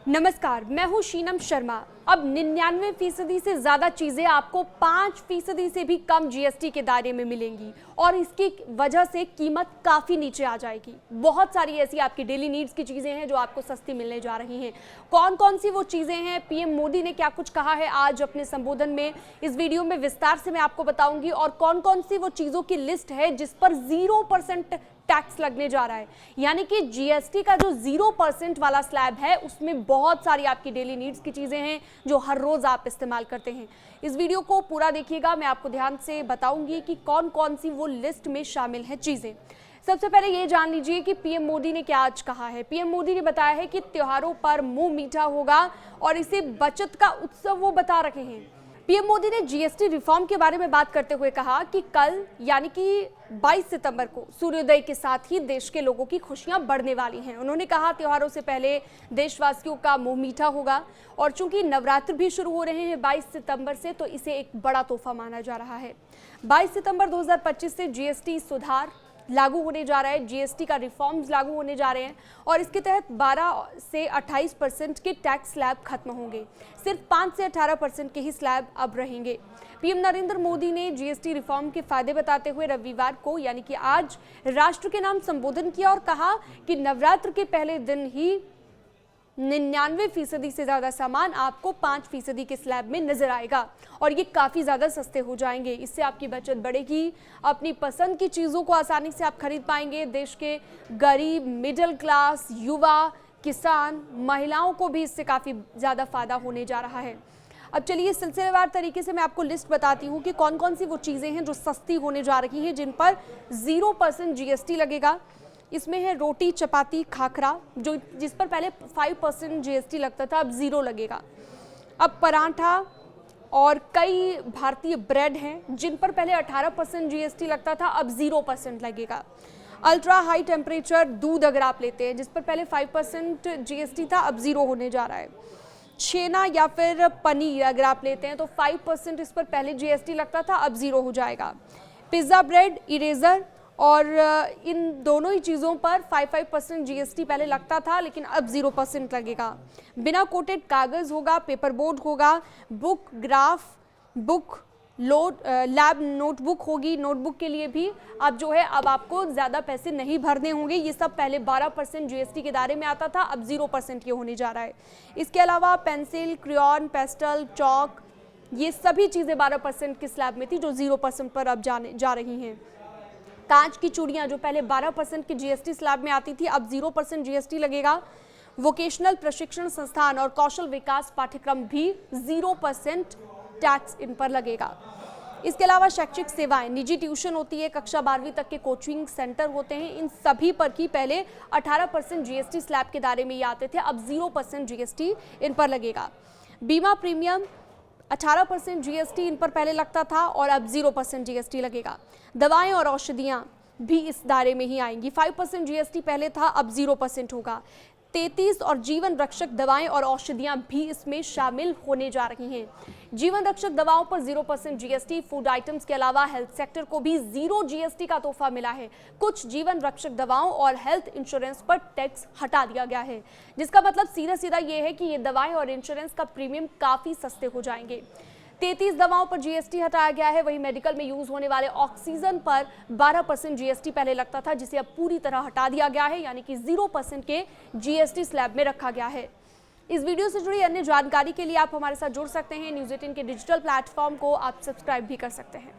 नमस्कार, मैं हूं शीनम शर्मा। अब 99% से ज्यादा चीजें आपको 5% से भी कम जीएसटी के दायरे में मिलेंगी और इसकी वजह से कीमत काफी नीचे आ जाएगी। बहुत सारी ऐसी आपकी डेली नीड्स की चीजें हैं जो आपको सस्ती मिलने जा रही हैं। कौन कौन सी वो चीजें हैं, पीएम मोदी ने क्या कुछ कहा है आज अपने संबोधन में, इस वीडियो में विस्तार से मैं आपको बताऊंगी। और कौन कौन सी वो चीजों की लिस्ट है जिस पर 0% टैक्स लगने जा रहा है, यानी कि जीएसटी का जो 0% वाला स्लैब है उसमें बहुत सारी आपकी डेली नीड्स की चीजें हैं जो हर रोज आप इस्तेमाल करते हैं। इस वीडियो को पूरा देखिएगा, मैं आपको ध्यान से बताऊंगी कि कौन कौन सी वो लिस्ट में शामिल है चीजें। सबसे पहले ये जान लीजिए कि पीएम मोदी ने क्या आज कहा है। पीएम मोदी ने बताया है कि त्योहारों पर मुंह मीठा होगा और इसे बचत का उत्सव वो बता रहे हैं। पीएम मोदी ने जीएसटी रिफॉर्म के बारे में बात करते हुए कहा कि कल यानी कि 22 सितंबर को सूर्योदय के साथ ही देश के लोगों की खुशियां बढ़ने वाली हैं। उन्होंने कहा त्योहारों से पहले देशवासियों का मुंह मीठा होगा और चूंकि नवरात्र भी शुरू हो रहे हैं 22 सितंबर से, तो इसे एक बड़ा तोहफा माना जा रहा है। 22 सितंबर 2025 से जीएसटी सुधार लागू होने जा रहा है, जीएसटी का रिफॉर्म्स लागू होने जा रहे हैं और इसके तहत 12 से 28% के टैक्स स्लैब खत्म होंगे। सिर्फ 5 से 18% के ही स्लैब अब रहेंगे। पीएम नरेंद्र मोदी ने जीएसटी रिफॉर्म के फायदे बताते हुए रविवार को यानी कि आज राष्ट्र के नाम संबोधन किया और कहा कि नवरात्र के पहले दिन ही 99% से ज्यादा सामान आपको 5% के स्लैब में नजर आएगा और ये काफी ज्यादा सस्ते हो जाएंगे। इससे आपकी बचत बढ़ेगी, अपनी पसंद की चीजों को आसानी से आप खरीद पाएंगे। देश के गरीब, मिडिल क्लास, युवा, किसान, महिलाओं को भी इससे काफी ज्यादा फायदा होने जा रहा है। अब चलिए सिलसिलेवार तरीके से मैं आपको लिस्ट बताती हूँ कि कौन कौन सी वो चीजें हैं जो सस्ती होने जा रही हैं, जिन पर 0% जीएसटी लगेगा। इसमें है रोटी, चपाती, खाखरा, जो जिस पर पहले 5% जीएसटी लगता था, अब 0 लगेगा। अब पराठा और कई भारतीय ब्रेड हैं जिन पर पहले 18% जीएसटी लगता था, अब 0% लगेगा। अल्ट्रा हाई टेम्परेचर दूध अगर आप लेते हैं जिस पर पहले 5% जीएसटी था, अब 0 होने जा रहा है। छेना या फिर पनीर अगर आप लेते हैं तो 5% इस पर पहले जीएसटी लगता था, अब 0 हो जाएगा। पिज्ज़ा ब्रेड, इरेजर और इन दोनों ही चीज़ों पर 5% जीएसटी पहले लगता था, लेकिन अब 0% लगेगा। बिना कोटेड कागज़ होगा, पेपर बोर्ड होगा, book, graph book, lab notebook होगी। नोटबुक के लिए भी अब जो है अब आपको ज़्यादा पैसे नहीं भरने होंगे। ये सब पहले 12% जीएसटी के दायरे में आता था, अब 0% ये होने जा रहा है। इसके अलावा पेंसिल, क्रेयॉन, पेस्टल, चौक, ये सभी चीज़ें 12% के स्लैब में थी जो 0% पर अब जा रही हैं। कांच की चूड़ियां जो पहले 12% के जीएसटी स्लैब में आती थी, अब 0% जीएसटी लगेगा। वोकेशनल प्रशिक्षण संस्थान और कौशल विकास पाठ्यक्रम भी 0% टैक्स इन पर लगेगा। इसके अलावा शैक्षिक सेवाएं, निजी ट्यूशन होती है, कक्षा 12वीं तक के कोचिंग सेंटर होते हैं, इन सभी पर की पहले 18% जीएसटी स्लैब के दायरे में ये आते थे, अब 0% जीएसटी इन पर लगेगा। बीमा प्रीमियम 18% जीएसटी इन पर पहले लगता था और अब 0% जीएसटी लगेगा। दवाएं और औषधियां भी इस दायरे में ही आएंगी। 5% जीएसटी पहले था, अब 0% होगा। 33 और जीवन रक्षक दवाएं और औषधियां भी इसमें शामिल होने जा रही हैं। जीवन रक्षक दवाओं पर 0% जीएसटी। फूड आइटम्स के अलावा हेल्थ सेक्टर को भी 0 जीएसटी का तोहफा मिला है। कुछ जीवन रक्षक दवाओं और हेल्थ इंश्योरेंस पर टैक्स हटा दिया गया है, जिसका मतलब सीधा सीधा ये है कि ये दवाएं और इंश्योरेंस का प्रीमियम काफी सस्ते हो जाएंगे। 33 दवाओं पर जीएसटी हटाया गया है। वहीं मेडिकल में यूज होने वाले ऑक्सीजन पर 12% जीएसटी पहले लगता था, जिसे अब पूरी तरह हटा दिया गया है, यानी कि 0% के जीएसटी स्लैब में रखा गया है। इस वीडियो से जुड़ी अन्य जानकारी के लिए आप हमारे साथ जुड़ सकते हैं। न्यूज़ 18 के डिजिटल प्लेटफॉर्म को आप सब्सक्राइब भी कर सकते हैं।